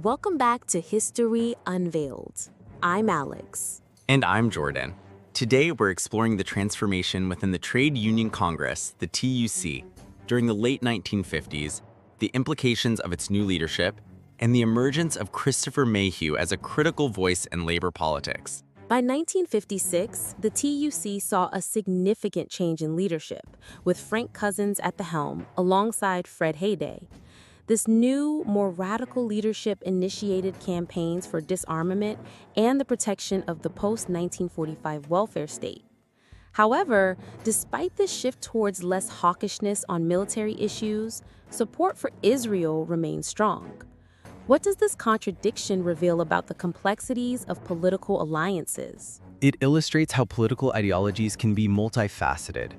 Welcome back to History Unveiled. I'm Alex. And I'm Jordan. Today we're exploring the transformation within the Trade Union Congress, the TUC, during the late 1950s, the implications of its new leadership, and the emergence of Christopher Mayhew as a critical voice in labor politics. By 1956, the TUC saw a significant change in leadership, with Frank Cousins at the helm alongside Fred Hayday. This new, more radical leadership initiated campaigns for disarmament and the protection of the post-1945 welfare state. However, despite this shift towards less hawkishness on military issues, support for Israel remained strong. What does this contradiction reveal about the complexities of political alliances? It illustrates how political ideologies can be multifaceted.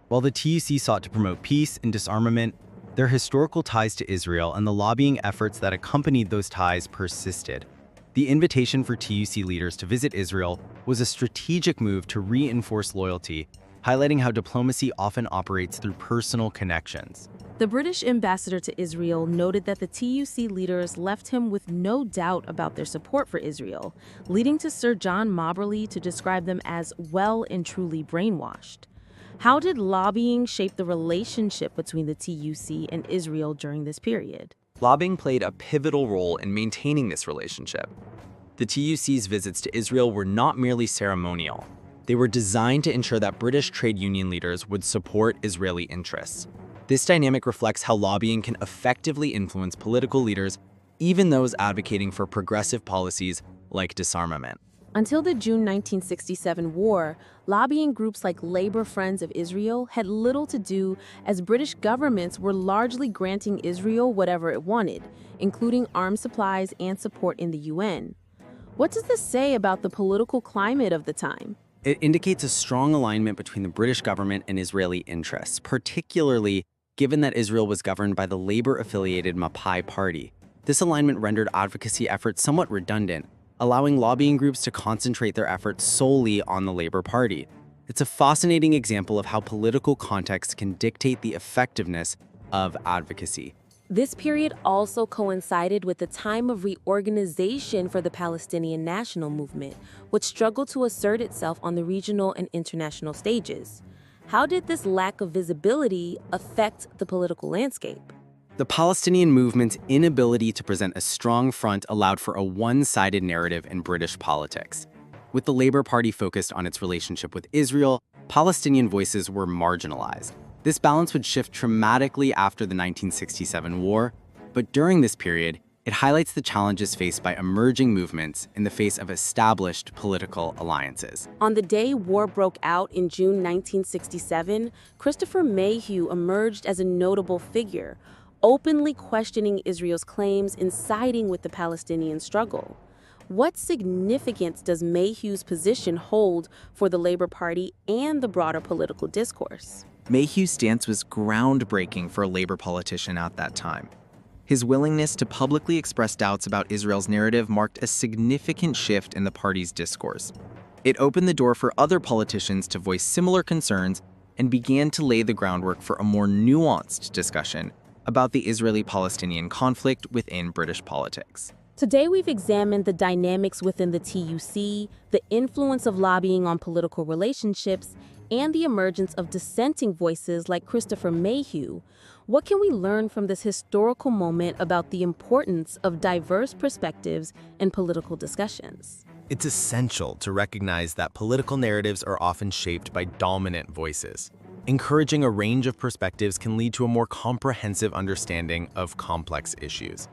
While the TUC sought to promote peace and disarmament, their historical ties to Israel and the lobbying efforts that accompanied those ties persisted. The invitation for TUC leaders to visit Israel was a strategic move to reinforce loyalty, highlighting how diplomacy often operates through personal connections. The British ambassador to Israel noted that the TUC leaders left him with no doubt about their support for Israel, leading to Sir John Moberly to describe them as well and truly brainwashed. How did lobbying shape the relationship between the TUC and Israel during this period? Lobbying played a pivotal role in maintaining this relationship. The TUC's visits to Israel were not merely ceremonial. They were designed to ensure that British trade union leaders would support Israeli interests. This dynamic reflects how lobbying can effectively influence political leaders, even those advocating for progressive policies like disarmament. Until the June 1967 war, lobbying groups like Labor Friends of Israel had little to do, as British governments were largely granting Israel whatever it wanted, including arms supplies and support in the UN. What does this say about the political climate of the time? It indicates a strong alignment between the British government and Israeli interests, particularly given that Israel was governed by the labor-affiliated Mapai party. This alignment rendered advocacy efforts somewhat redundant, allowing lobbying groups to concentrate their efforts solely on the Labor Party. It's a fascinating example of how political context can dictate the effectiveness of advocacy. This period also coincided with the time of reorganization for the Palestinian national movement, which struggled to assert itself on the regional and international stages. How did this lack of visibility affect the political landscape? The Palestinian movement's inability to present a strong front allowed for a one-sided narrative in British politics. With the Labour Party focused on its relationship with Israel, Palestinian voices were marginalized. This balance would shift dramatically after the 1967 war, but during this period, it highlights the challenges faced by emerging movements in the face of established political alliances. On the day war broke out in June 1967, Christopher Mayhew emerged as a notable figure, openly questioning Israel's claims and siding with the Palestinian struggle. What significance does Mayhew's position hold for the Labour Party and the broader political discourse? Mayhew's stance was groundbreaking for a Labour politician at that time. His willingness to publicly express doubts about Israel's narrative marked a significant shift in the party's discourse. It opened the door for other politicians to voice similar concerns and began to lay the groundwork for a more nuanced discussion about the Israeli-Palestinian conflict within British politics. Today we've examined the dynamics within the TUC, the influence of lobbying on political relationships, and the emergence of dissenting voices like Christopher Mayhew. What can we learn from this historical moment about the importance of diverse perspectives in political discussions? It's essential to recognize that political narratives are often shaped by dominant voices. Encouraging a range of perspectives can lead to a more comprehensive understanding of complex issues.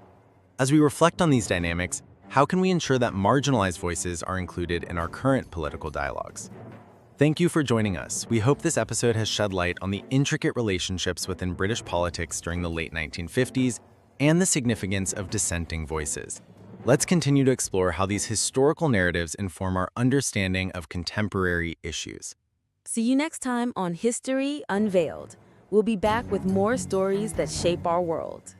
As we reflect on these dynamics, how can we ensure that marginalized voices are included in our current political dialogues? Thank you for joining us. We hope this episode has shed light on the intricate relationships within British politics during the late 1950s and the significance of dissenting voices. Let's continue to explore how these historical narratives inform our understanding of contemporary issues. See you next time on History Unveiled. We'll be back with more stories that shape our world.